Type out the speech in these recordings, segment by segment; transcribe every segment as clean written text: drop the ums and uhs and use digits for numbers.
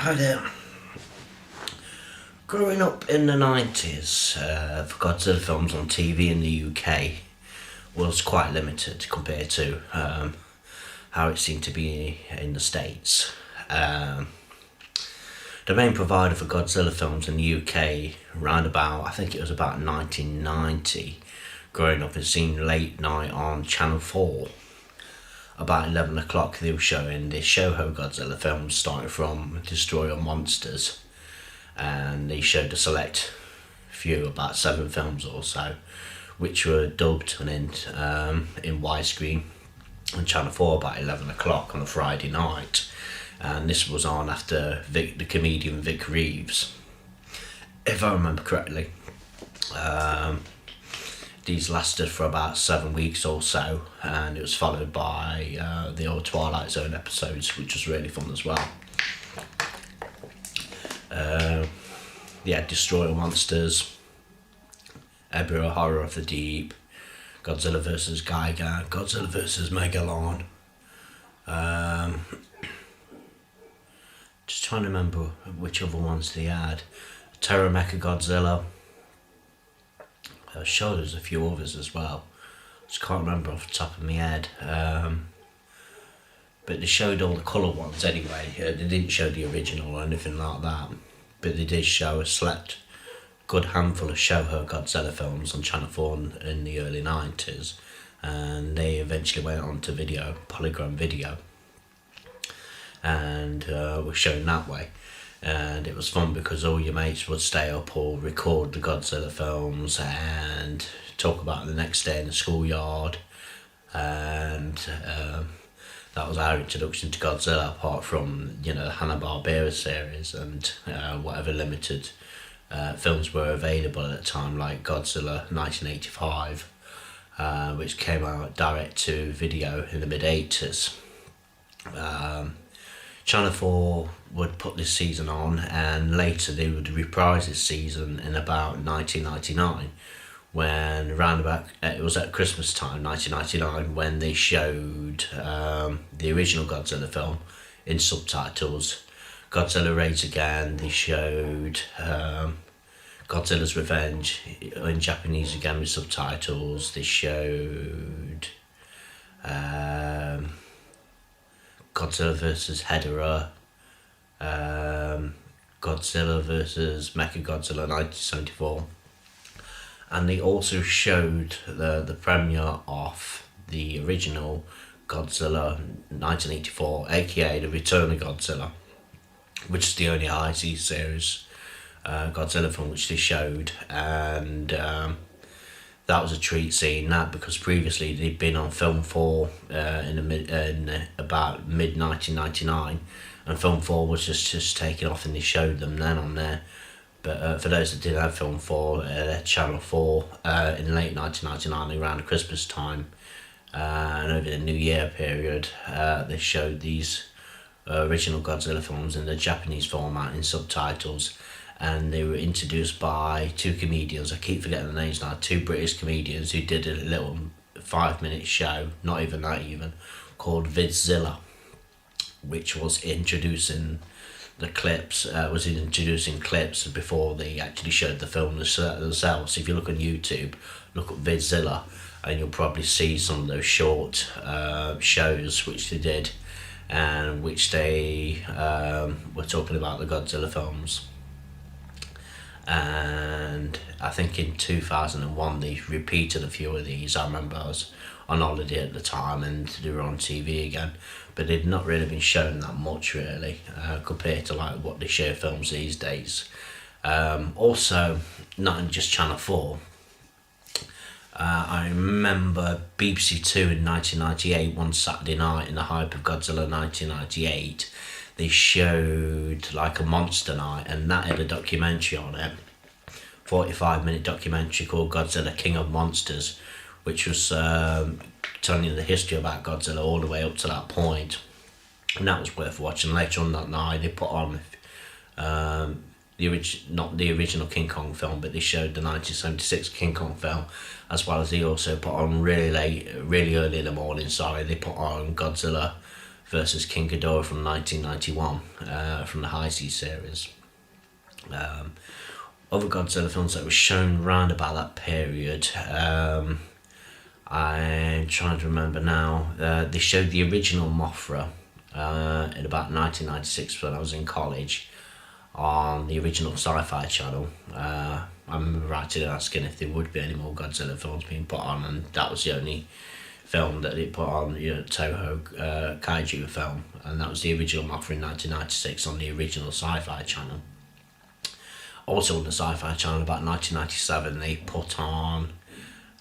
Hi there. Growing up in the 90s, for Godzilla films on TV in the UK was quite limited compared to how it seemed to be in the States. The main provider for Godzilla films in the UK, round about, I think it was about 1990, growing up, it seemed late night on Channel 4. About 11 o'clock they were showing the Showa Godzilla films, starting from Astro-Monsters, and they showed a select few, about 7 films or so, which were dubbed and in widescreen on Channel 4 about 11 o'clock on a Friday night. And this was on after the comedian Vic Reeves, if I remember correctly. These lasted for about 7 weeks or so, and it was followed by the old Twilight Zone episodes, which was really fun as well. Destroy-Monsters, Ebirah, Horror of the Deep, Godzilla vs. Gigan, Godzilla vs. Megalon. Just trying to remember which other ones they had. Terror Mechagodzilla. Sure, there's a few others as well. Just can't remember off the top of my head. But they showed all the colour ones anyway. They didn't show the original or anything like that. But they did show a select good handful of Showa Godzilla films on Channel 4 in the early 90s. And they eventually went on to video, polygram video. And were shown that way. And it was fun because all your mates would stay up or record the Godzilla films and talk about it the next day in the schoolyard. And that was our introduction to Godzilla, apart from, the Hanna-Barbera series and whatever limited films were available at the time, like Godzilla 1985, which came out direct to video in the mid-80s. Channel 4 would put this season on, and later they would reprise this season in about 1999, when it was at Christmas time, 1999, when they showed the original Godzilla film in subtitles. Godzilla Raids Again, they showed Godzilla's Revenge in Japanese again with subtitles. They showed Godzilla vs. Ebirah, Godzilla vs. Mechagodzilla 1974, and they also showed the premiere of the original Godzilla 1984, aka The Return of Godzilla, which is the only IC series Godzilla film which they showed, and that was a treat seeing that, because previously they'd been on Film 4 in about mid-1999, and Film 4 was just taken off and they showed them then on there. But for those that didn't have Film 4, Channel 4, in late 1999, around Christmas time, and over the New Year period, they showed these original Godzilla films in the Japanese format in subtitles. And they were introduced by 2 comedians, I keep forgetting the names now, 2 British comedians who did a little 5-minute show, not even that even, called Vidzilla, which was introducing clips before they actually showed the film themselves. So if you look on YouTube, look up Vidzilla, and you'll probably see some of those short shows which they did, and which they were talking about the Godzilla films. And I think in 2001 they repeated a few of these. I remember I was on holiday at the time and they were on TV again, but they'd not really been shown that much really, compared to like what they show films these days. Also, not in just Channel 4, I remember BBC 2 in 1998, one Saturday night in the hype of Godzilla 1998, they showed like a monster night, and that had a documentary on it, 45-minute documentary called Godzilla King of Monsters, which was telling you the history about Godzilla all the way up to that point, and that was worth watching. Later on that night they put on not the original King Kong film, but they showed the 1976 King Kong film, as well as they also put on really early in the morning, they put on Godzilla versus King Ghidorah from 1991 from the High Seas series. Other Godzilla films that were shown around about that period, I'm trying to remember now. They showed the original Mothra in about 1996 when I was in college on the original Sci-Fi channel. I remember writing and asking if there would be any more Godzilla films being put on, and that was the only film that they put on, Toho kaiju film, and that was the original Mothra in 1996 on the original Sci-Fi channel. Also on the Sci-Fi channel, about 1997, they put on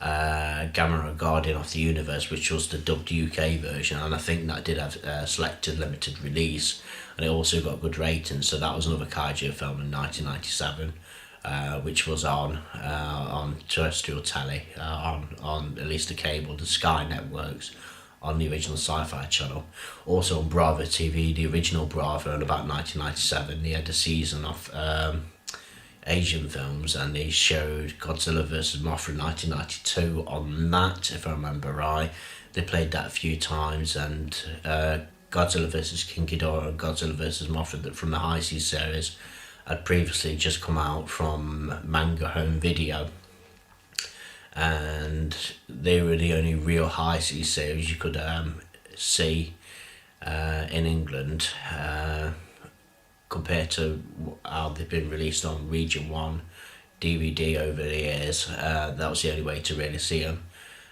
Gamera Guardian of the Universe, which was the dubbed UK version, and I think that did have a selected limited release, and it also got good ratings. So that was another kaiju film in 1997, which was on terrestrial telly, on at least the cable, the Sky networks, on the original Sci-Fi channel. Also on Bravo TV, the original Bravo, in about 1997, they had a season of Asian films, and they showed Godzilla vs. Mothra in 1992 on that, if I remember right. They played that a few times, and Godzilla vs. King Ghidorah and Godzilla vs. Mothra from the High Seas series had previously just come out from Manga Home Video, and they were the only real High Seas series you could see in England, compared to how they've been released on Region 1 DVD over the years. That was the only way to really see them.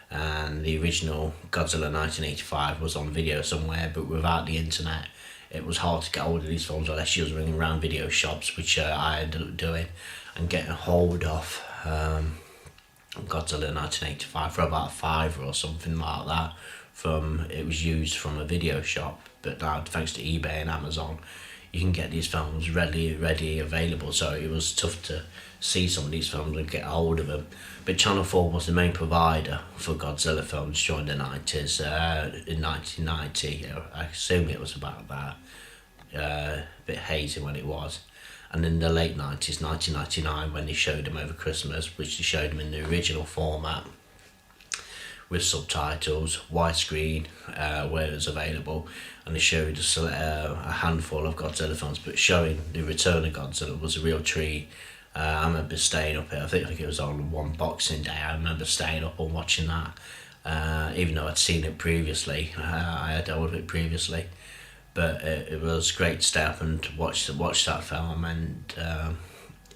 And the original Godzilla 1985 was on video somewhere, but without the internet, it was hard to get hold of these films unless you was ringing around video shops, which I ended up doing, and getting hold of Godzilla 1985 for about £5 or something like that. It was used from a video shop, but now thanks to eBay and Amazon, you can get these films ready available, so it was tough to see some of these films and get hold of them. But Channel 4 was the main provider for Godzilla films during the 90s. In 1990, I assume it was about that, a bit hazy when it was. And in the late 90s, 1999, when they showed them over Christmas, which they showed them in the original format, with subtitles, widescreen, where it was available, and they showed a handful of Godzilla films, but showing the return of Godzilla was a real treat. I remember staying up here, I think it was on one Boxing Day, I remember staying up and watching that, even though I'd seen it previously, I had heard of it previously, but it was great to stay up and watch that film, and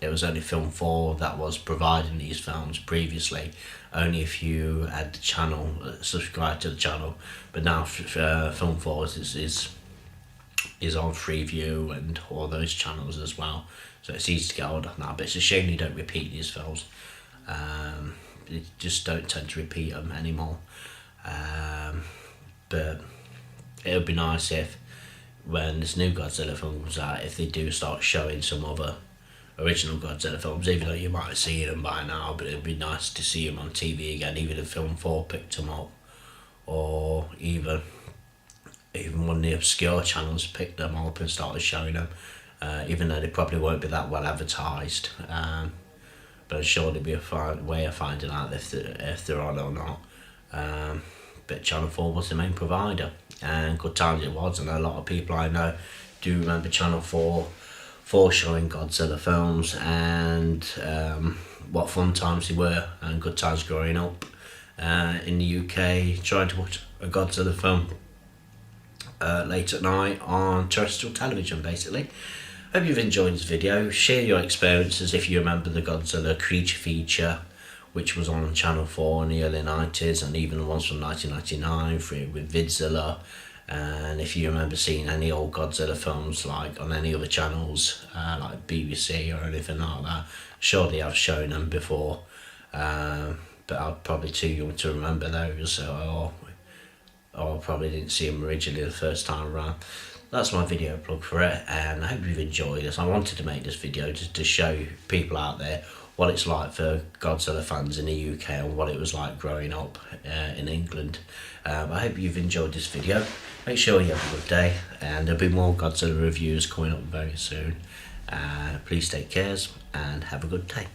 it was only Film 4 that was providing these films previously, only if you had the channel, subscribed to the channel, but now Film 4 is on Freeview and all those channels as well, so it's easy to get hold of now. But it's a shame they don't repeat these films, they just don't tend to repeat them anymore, but it would be nice if, when this new Godzilla film comes out, if they do start showing some other original Godzilla films, even though you might have seen them by now, but it'd be nice to see them on TV again, even if Film 4 picked them up, or even one of the obscure channels picked them up and started showing them, even though they probably won't be that well advertised, but I'm sure there'll be a way of finding out if they're on or not. But Channel 4 was the main provider, and good times it was, and a lot of people I know do remember Channel 4 for showing Godzilla films, and what fun times they were, and good times growing up in the UK, trying to watch a Godzilla film late at night on terrestrial television, basically. Hope you've enjoyed this video. Share your experiences if you remember the Godzilla creature feature, which was on Channel 4 in the early 90s, and even the ones from 1999 with Vidzilla. And if you remember seeing any old Godzilla films like on any other channels, like BBC or anything like that, sure they have shown them before, but I'm probably too young to remember those, or probably didn't see them originally the first time around. That's my video plug for it, and I hope you've enjoyed this. I wanted to make this video just to show people out there what it's like for Godzilla fans in the UK and what it was like growing up in England. I hope you've enjoyed this video. Make sure you have a good day, and there'll be more Godzilla reviews coming up very soon. Please take care and have a good day.